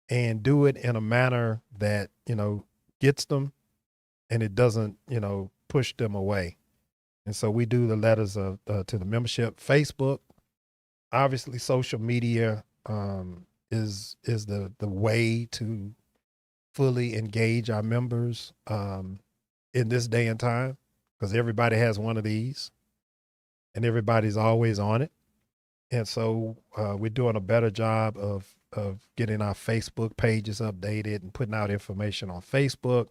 Speaker 3: and do it in a manner that, gets them and it doesn't, push them away. And so we do the letters to the membership. Facebook, obviously, social media is the way to fully engage our members in this day and time, because everybody has one of these and everybody's always on it. And so we're doing a better job of getting our Facebook pages updated and putting out information on Facebook.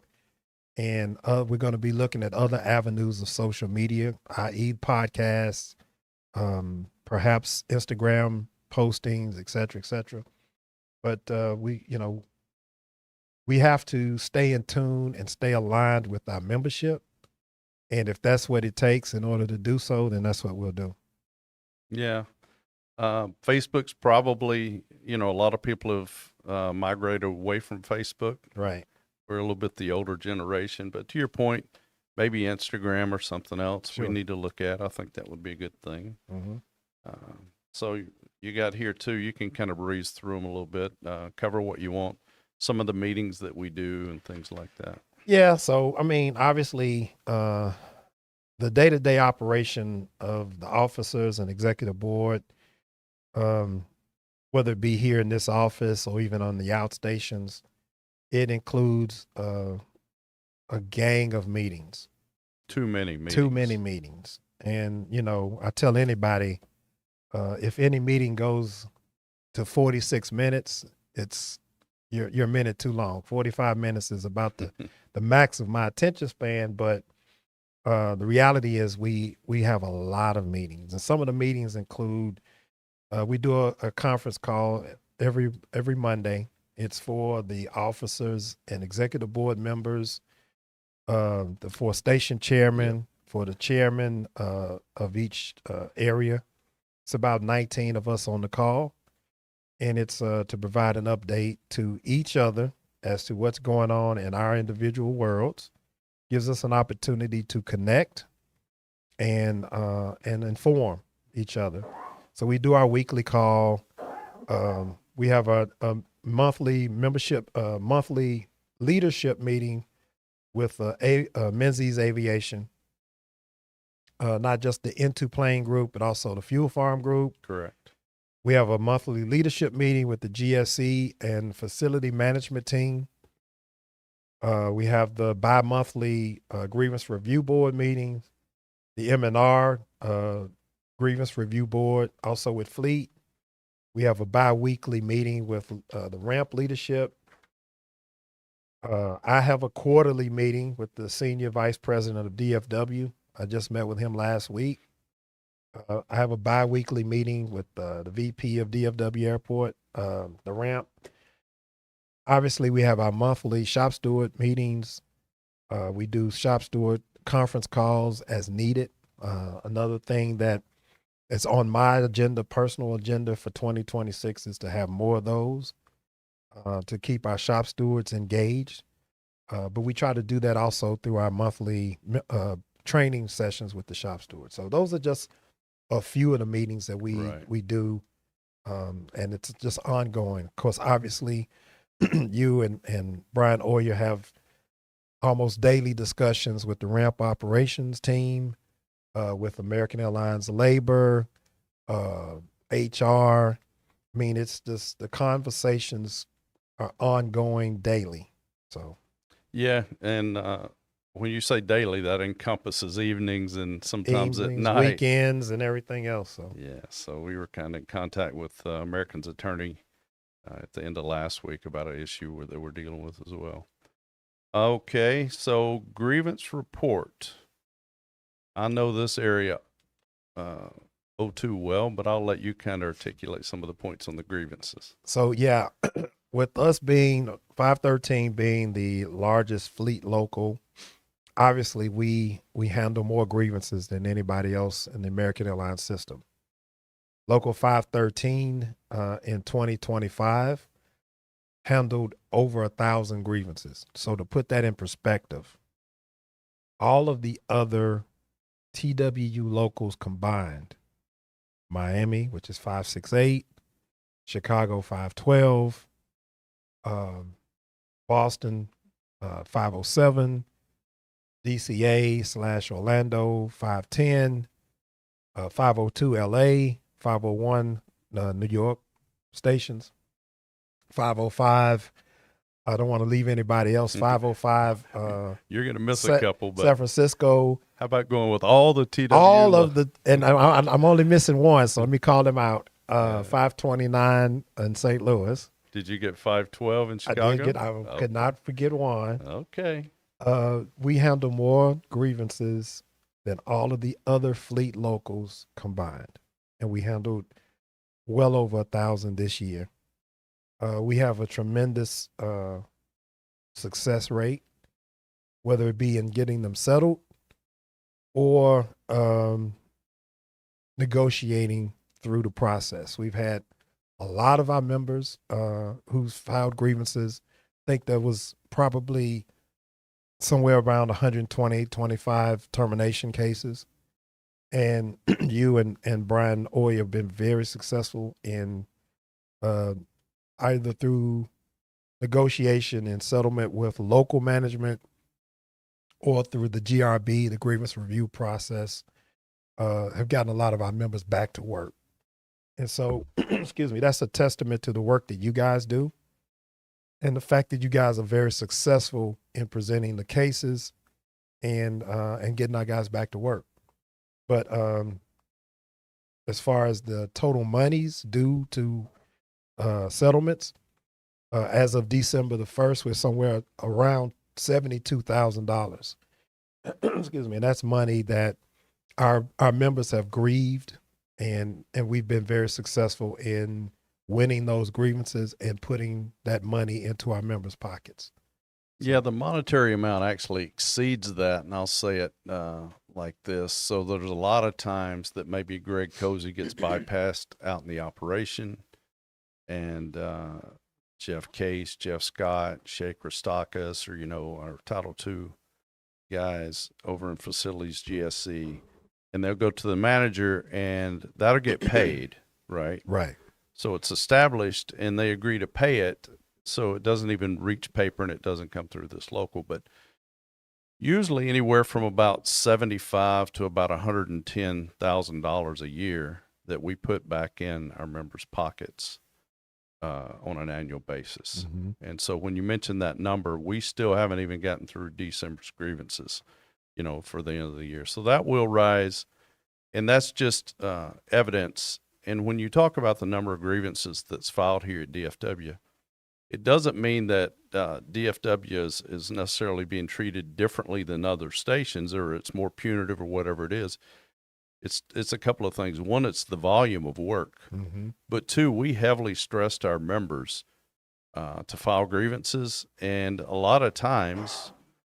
Speaker 3: And we're going to be looking at other avenues of social media, i.e. podcasts, perhaps Instagram postings, et cetera, et cetera. But we have to stay in tune and stay aligned with our membership. And if that's what it takes in order to do so, then that's what we'll do.
Speaker 2: Yeah. Facebook's probably, a lot of people have migrated away from Facebook.
Speaker 3: Right.
Speaker 2: We're a little bit the older generation, but to your point, maybe Instagram or something else
Speaker 3: Sure.
Speaker 2: we need to look at. I think that would be a good thing.
Speaker 3: Mm-hmm.
Speaker 2: So you got here too, you can kind of breeze through them a little bit, cover what you want, some of the meetings that we do and things like that.
Speaker 3: Yeah. So, obviously, the day-to-day operation of the officers and executive board, whether it be here in this office or even on the outstations, it includes a gang of meetings.
Speaker 2: Too many meetings.
Speaker 3: And, I tell anybody, if any meeting goes to 46 minutes, you're a minute too long. 45 minutes is about the max of my attention span. But the reality is we have a lot of meetings, and some of the meetings include, we do a conference call every Monday. It's for the officers and executive board members, for station chairman, for the chairman of each area. It's about 19 of us on the call, and it's to provide an update to each other as to what's going on in our individual worlds. Gives us an opportunity to connect and inform each other. So we do our weekly call. We have a monthly monthly leadership meeting with Menzies Aviation, not just the Into Plane group, but also the Fuel Farm group.
Speaker 2: Correct.
Speaker 3: We have a monthly leadership meeting with the GSE and facility management team. We have the bi-monthly grievance review board meetings, the M&R grievance review board, also with Fleet. We have a bi-weekly meeting with the ramp leadership. I have a quarterly meeting with the senior vice president of DFW. I just met with him last week. I have a bi-weekly meeting with the VP of DFW Airport, the ramp. Obviously, we have our monthly shop steward meetings. We do shop steward conference calls as needed. Another thing that is on my agenda, personal agenda for 2026, is to have more of those to keep our shop stewards engaged. But we try to do that also through our monthly training sessions with the shop stewards. So those are just a few of the meetings that we do, and it's just ongoing. Of course, obviously, you and Brian Oyer have almost daily discussions with the ramp operations team, with American Airlines Labor, HR. I mean, it's just the conversations are ongoing daily. So,
Speaker 2: yeah, and when you say daily, that encompasses evenings and sometimes at night,
Speaker 3: weekends, and everything else. So,
Speaker 2: yeah. So we were kind of in contact with American's attorney at the end of last week about an issue that we're dealing with as well. Okay, so grievance report. I know this area too well, but I'll let you kind of articulate some of the points on the grievances.
Speaker 3: So yeah, with us being 513 being the largest fleet local, obviously we handle more grievances than anybody else in the American Airlines system. Local 513 in 2025 handled over 1,000 grievances. So to put that in perspective, all of the other TWU locals combined, Miami, which is 568, Chicago 512, Boston 507, DCA / Orlando 510, 502 LA, 501 New York stations, 505. I don't want to leave anybody else. 505.
Speaker 2: You're going to miss a couple, but
Speaker 3: San Francisco.
Speaker 2: how about going with all the TWU?
Speaker 3: All of the, and I'm only missing one, so let me call them out. 529 in St. Louis.
Speaker 2: Did you get 512 in Chicago?
Speaker 3: I did get. I could not forget one.
Speaker 2: Okay.
Speaker 3: We handle more grievances than all of the other fleet locals combined, and we handled well over 1,000 this year. We have a tremendous success rate, whether it be in getting them settled or negotiating through the process. We've had a lot of our members who's filed grievances. I think there was probably somewhere around 120, 25 termination cases. And you and Brian Oy have been very successful in either through negotiation and settlement with local management or through the GRB, the grievance review process, have gotten a lot of our members back to work. And so, excuse me, that's a testament to the work that you guys do and the fact that you guys are very successful in presenting the cases and getting our guys back to work. But as far as the total monies due to settlements, as of December the 1st, we're somewhere around $72,000. Excuse me, and that's money that our members have grieved, and we've been very successful in winning those grievances and putting that money into our members' pockets.
Speaker 2: Yeah, the monetary amount actually exceeds that, and I'll say it like this. So there's a lot of times that maybe Greg Cozy gets bypassed out in the operation, and Jeff Case, Jeff Scott, Shea Christakis, or, our Title II guys over in facilities GSC, and they'll go to the manager, and that'll get paid, right?
Speaker 3: Right.
Speaker 2: So it's established, and they agree to pay it, so it doesn't even reach paper, and it doesn't come through this local. But usually anywhere from about $75,000 to about $110,000 a year that we put back in our members' pockets on an annual basis.
Speaker 3: Mm-hmm.
Speaker 2: And so when you mention that number, we still haven't even gotten through December's grievances, for the end of the year. So that will rise, and that's just evidence. And when you talk about the number of grievances that's filed here at DFW, it doesn't mean that DFW is necessarily being treated differently than other stations, or it's more punitive or whatever it is. It's a couple of things. One, it's the volume of work.
Speaker 3: Mm-hmm.
Speaker 2: But two, we heavily stressed our members to file grievances, and a lot of times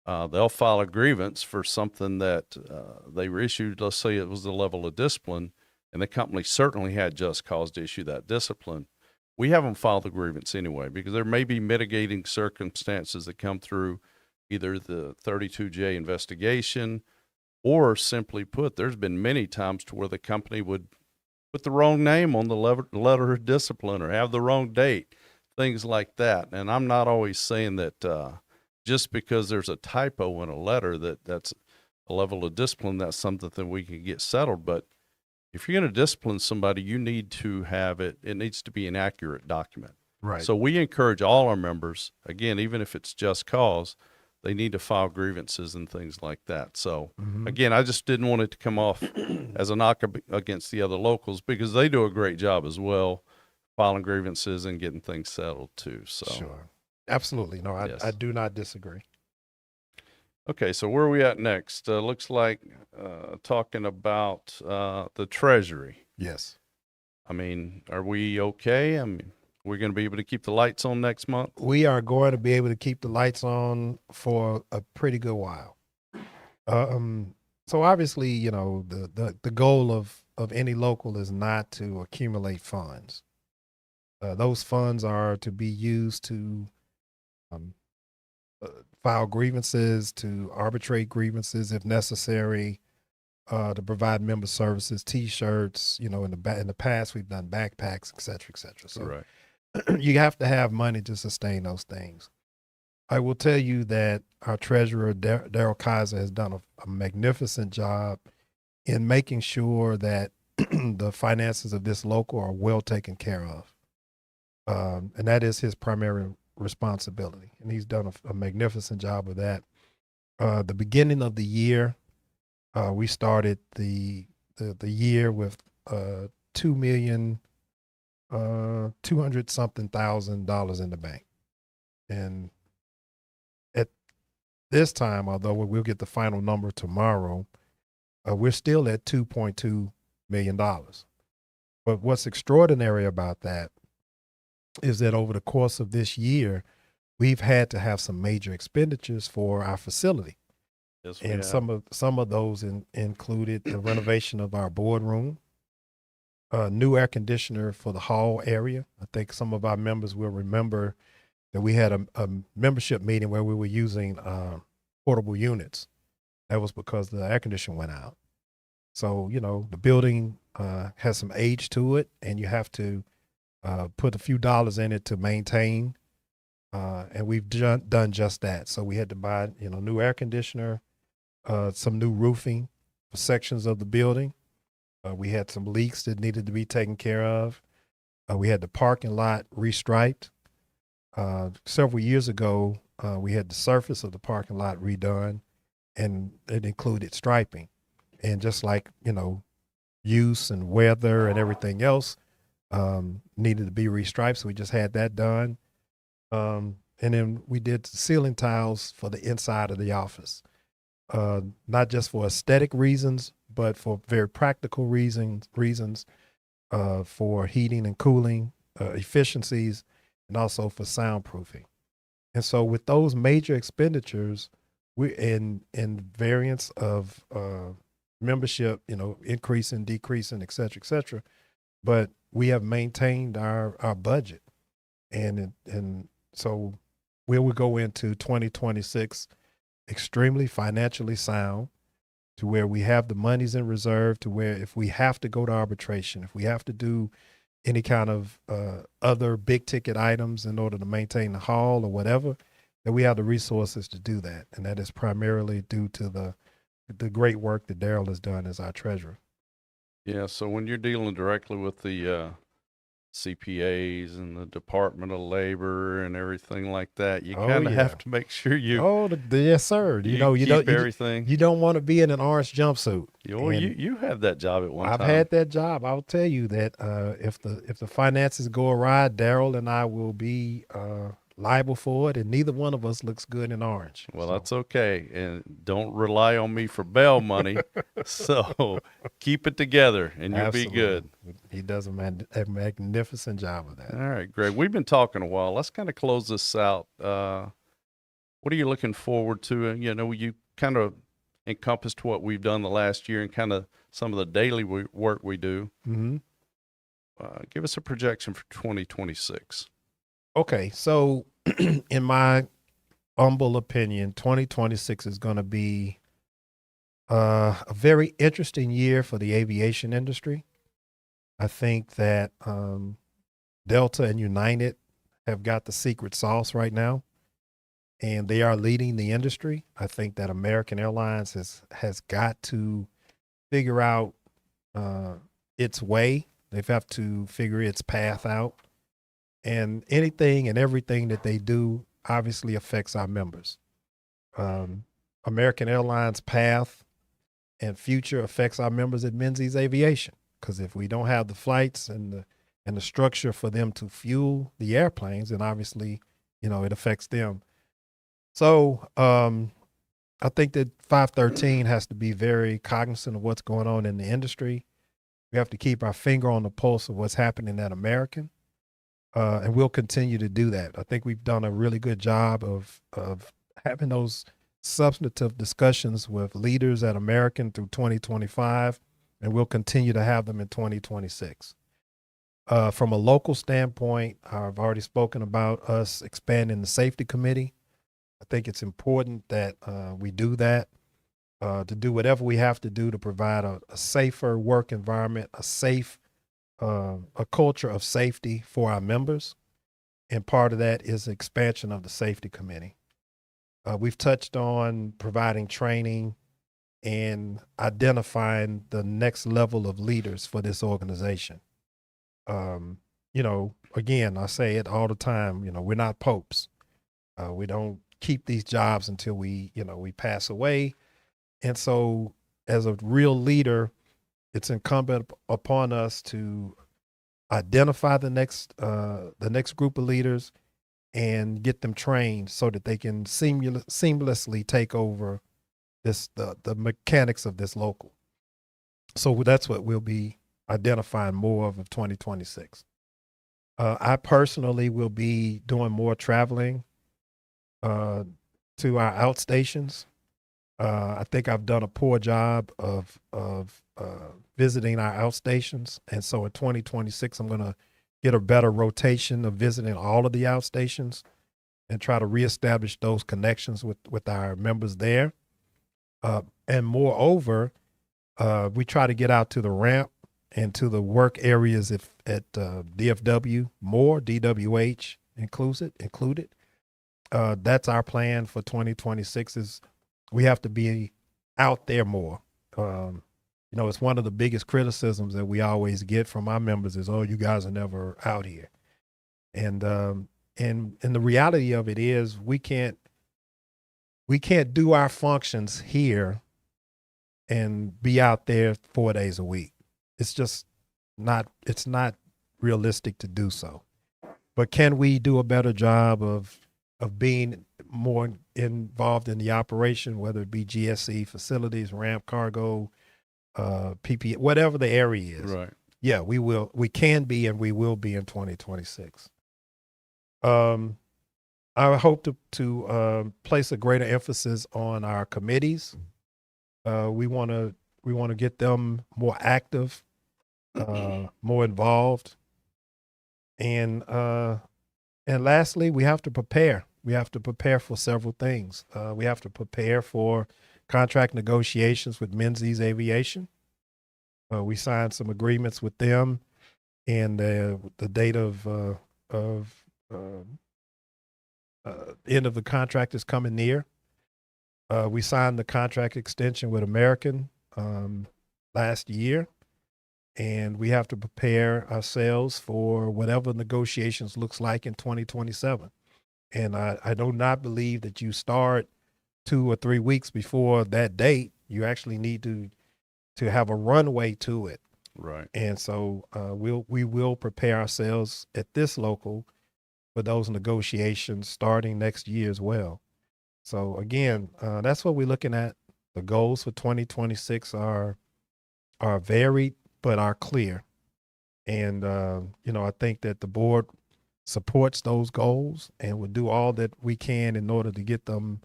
Speaker 2: they'll file a grievance for something that they were issued. Let's say it was the level of discipline, and the company certainly had just cause to issue that discipline. We have them file the grievance anyway, because there may be mitigating circumstances that come through either the 32J investigation, or simply put, there's been many times to where the company would put the wrong name on the letter of discipline or have the wrong date, things like that. And I'm not always saying that just because there's a typo in a letter that's a level of discipline, that's something that we can get settled. But if you're going to discipline somebody, you need to have it needs to be an accurate document.
Speaker 3: Right.
Speaker 2: So we encourage all our members, again, even if it's just cause, they need to file grievances and things like that. So, again, I just didn't want it to come off as a knock against the other locals, because they do a great job as well, filing grievances and getting things settled too. So,
Speaker 3: Sure. Absolutely. No,
Speaker 2: Yes.
Speaker 3: I do not disagree.
Speaker 2: Okay, so where are we at next? Looks like talking about the Treasury.
Speaker 3: Yes.
Speaker 2: I mean, are we okay? I mean, we're going to be able to keep the lights on next month?
Speaker 3: We are going to be able to keep the lights on for a pretty good while. So obviously, the goal of of any local is not to accumulate funds. Those funds are to be used to um, file grievances, to arbitrate grievances if necessary, to provide member services, T-shirts. You know, in the past we've done backpacks, et cetera, et cetera. So
Speaker 2: Right.
Speaker 3: you have to have money to sustain those things. I will tell you that our treasurer, Daryl Kaiser, has done a magnificent job in making sure that the finances of this local are well taken care of. And that is his primary responsibility. And he's done a magnificent job of that. The beginning of the year, we started the year with $2,200,000 something in the bank. And at this time, although we'll get the final number tomorrow, we're still at $2.2 million. But what's extraordinary about that is that over the course of this year, we've had to have some major expenditures for our facility.
Speaker 2: Yes,
Speaker 3: And some of those included the renovation of our boardroom, a new air conditioner for the hall area. I think some of our members will remember that we had a membership meeting where we were using portable units. That was because the air conditioner went out. So, you know, the building has some age to it, and you have to put a few dollars in it to maintain. And we've done just that. So we had to buy, you know, new air conditioner, some new roofing for sections of the building. We had some leaks that needed to be taken care of. We had the parking lot restriped. Several years ago, we had the surface of the parking lot redone, and it included striping. And just like, you know, use and weather and everything else needed to be restriped, so we just had that done. And then we did ceiling tiles for the inside of the office, not just for aesthetic reasons, but for very practical reasons for heating and cooling efficiencies, and also for soundproofing. And so with those major expenditures, we're in variance of membership, you know, increasing, decreasing, et cetera, but we have maintained our budget. And so we will go into 2026 extremely financially sound, to where we have the monies in reserve, to where if we have to go to arbitration, if we have to do any kind of other big ticket items in order to maintain the hall or whatever, that we have the resources to do that. And that is primarily due to the great work that Daryl has done as our treasurer.
Speaker 2: Yeah. So when you're dealing directly with the CPAs and the Department of Labor and everything like that, you kind of have to make sure you.
Speaker 3: Yes, sir. You know, you
Speaker 2: keep
Speaker 3: don't
Speaker 2: everything.
Speaker 3: You don't want to be in an orange jumpsuit.
Speaker 2: You had that job at one time.
Speaker 3: I've had that job. I'll tell you that if the finances go awry, Daryl and I will be liable for it, and neither one of us looks good in orange.
Speaker 2: Well, that's okay, and don't rely on me for bail money. So keep it together, and you'll be good.
Speaker 3: He does a magnificent job of that.
Speaker 2: All right, Greg. We've been talking a while. Let's kind of close this out. What are you looking forward to? You know, you kind of encompassed what we've done the last year and kind of some of the daily work we do.
Speaker 3: Mm-hmm.
Speaker 2: Give us a projection for 2026.
Speaker 3: Okay, so in my humble opinion, 2026 is going to be a very interesting year for the aviation industry. I think that Delta and United have got the secret sauce right now, and they are leading the industry. I think that American Airlines has got to figure out its way. They've got to figure its path out. And anything and everything that they do obviously affects our members. American Airlines' path and future affects our members at Menzies Aviation, because if we don't have the flights and the structure for them to fuel the airplanes, then obviously, you know, it affects them. So I think that 513 has to be very cognizant of what's going on in the industry. We have to keep our finger on the pulse of what's happening at American. And we'll continue to do that. I think we've done a really good job of having those substantive discussions with leaders at American through 2025. and we'll continue to have them in 2026. From a local standpoint, I've already spoken about us expanding the safety committee. I think it's important that we do that, to do whatever we have to do to provide a safer work environment, a culture of safety for our members. And part of that is expansion of the safety committee. We've touched on providing training and identifying the next level of leaders for this organization. Again, I say it all the time, we're not popes. We don't keep these jobs until we pass away. And so as a real leader, it's incumbent upon us to identify the next group of leaders and get them trained so that they can seamlessly take over the mechanics of this local. So that's what we'll be identifying more of 2026. I personally will be doing more traveling to our outstations. I think I've done a poor job of visiting our outstations, and so in 2026, I'm going to get a better rotation of visiting all of the outstations and try to reestablish those connections with our members there. And moreover, we try to get out to the ramp and to the work areas at DFW more, DWH included. That's our plan for 2026 is we have to be out there more. It's one of the biggest criticisms that we always get from our members is, oh, you guys are never out here. And the reality of it is we can't do our functions here and be out there 4 days a week. It's not realistic to do so. But can we do a better job of being more involved in the operation, whether it be GSC facilities, ramp, cargo, PP, whatever the area is?
Speaker 2: Right.
Speaker 3: Yeah, we can be, and we will be in 2026. I hope to place a greater emphasis on our committees. We want to get them more active, more involved, and lastly, we have to prepare. We have to prepare for several things. We have to prepare for contract negotiations with Menzies Aviation. We signed some agreements with them, and the date of end of the contract is coming near. We signed the contract extension with American last year, and we have to prepare ourselves for whatever negotiations looks like in 2027. And I do not believe that you start 2 or 3 weeks before that date. You actually need to have a runway to it.
Speaker 2: Right.
Speaker 3: And so we will prepare ourselves at this local for those negotiations starting next year as well. So again, that's what we're looking at. The goals for 2026 are varied, but are clear. And, I think that the board supports those goals and will do all that we can in order to get them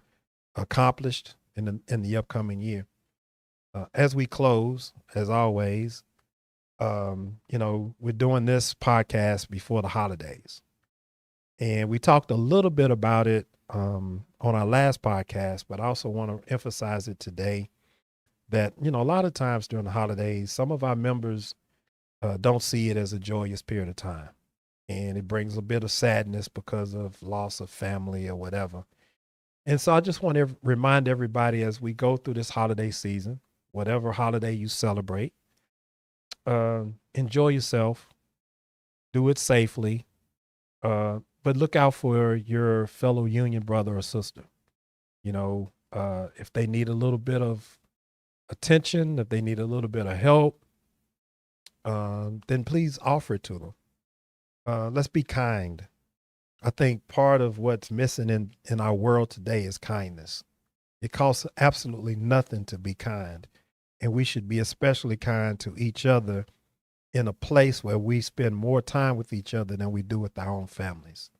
Speaker 3: accomplished in the upcoming year. As we close, as always, we're doing this podcast before the holidays. And we talked a little bit about it on our last podcast, but I also want to emphasize it today that, a lot of times during the holidays, some of our members don't see it as a joyous period of time. And it brings a bit of sadness because of loss of family or whatever. And so I just want to remind everybody as we go through this holiday season, whatever holiday you celebrate, enjoy yourself, do it safely, but look out for your fellow union brother or sister. If they need a little bit of attention, if they need a little bit of help, then please offer it to them. Let's be kind. I think part of what's missing in our world today is kindness. It costs absolutely nothing to be kind. And we should be especially kind to each other in a place where we spend more time with each other than we do with our own families.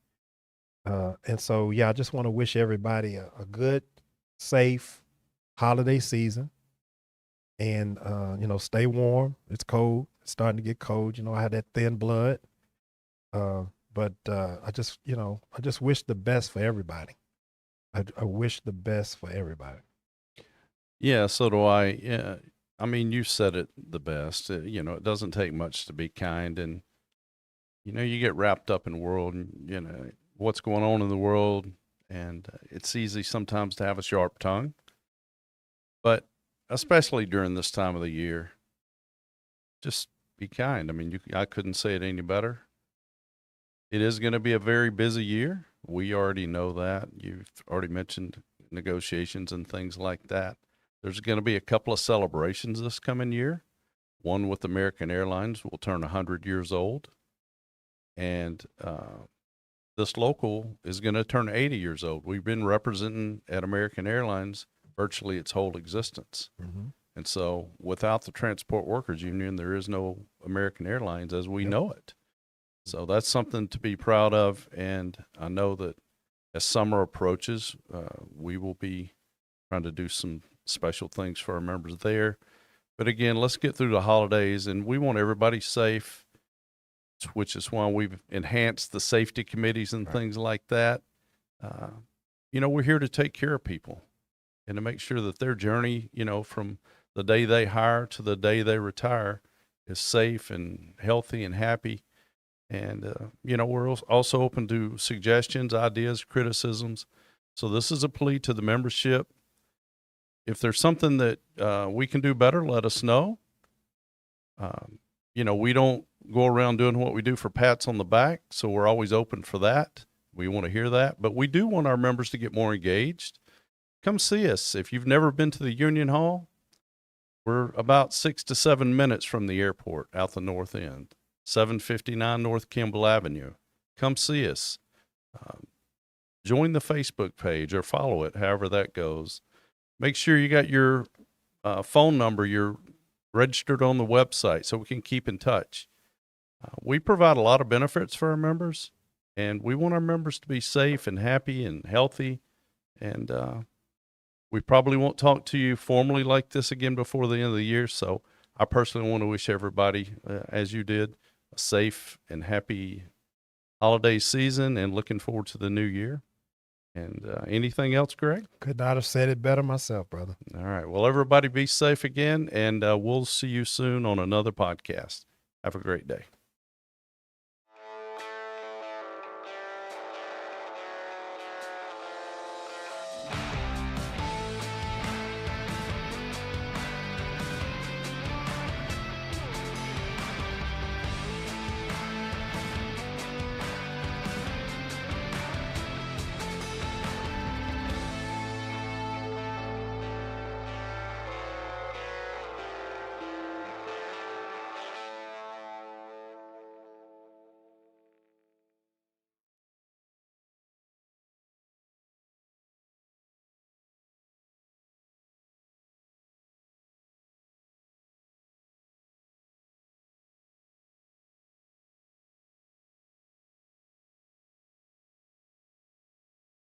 Speaker 3: And so, I just want to wish everybody a good, safe holiday season. and stay warm. It's cold. It's starting to get cold. I had that thin blood. But I just wish the best for everybody. I wish the best for everybody.
Speaker 2: Yeah, so do I. Yeah, I mean, you said it the best. It doesn't take much to be kind, and you get wrapped up in the world, and what's going on in the world, and it's easy sometimes to have a sharp tongue, but especially during this time of the year, just be kind. I mean, I couldn't say it any better. It is going to be a very busy year. We already know that. You've already mentioned negotiations and things like that. There's going to be a couple of celebrations this coming year. One with American Airlines will turn 100 years old. And this local is going to turn 80 years old. We've been representing at American Airlines virtually its whole existence.
Speaker 3: Mm-hmm.
Speaker 2: And so without the Transport Workers Union, there is no American Airlines as we know it. So that's something to be proud of. And I know that as summer approaches, we will be trying to do some special things for our members there. But again, let's get through the holidays, and we want everybody safe, which is why we've enhanced the safety committees and things like that. We're here to take care of people and to make sure that their journey, from the day they hire to the day they retire is safe and healthy and happy. And, we're also open to suggestions, ideas, criticisms. So this is a plea to the membership. If there's something that we can do better, let us know. We don't go around doing what we do for pats on the back, so we're always open for that. We want to hear that. But we do want our members to get more engaged. Come see us. If you've never been to the Union Hall, we're about 6 to 7 minutes from the airport out the north end. 759 North Kimball Avenue. Come see us. Join the Facebook page or follow it, however that goes. Make sure you got your phone number, you're registered on the website so we can keep in touch. We provide a lot of benefits for our members, and we want our members to be safe and happy and healthy. And we probably won't talk to you formally like this again before the end of the year. So I personally want to wish everybody, as you did, a safe and happy holiday season and looking forward to the new year. And anything else, Greg?
Speaker 3: Could not have said it better myself, brother.
Speaker 2: All right. Well, everybody be safe again, and we'll see you soon on another podcast. Have a great day.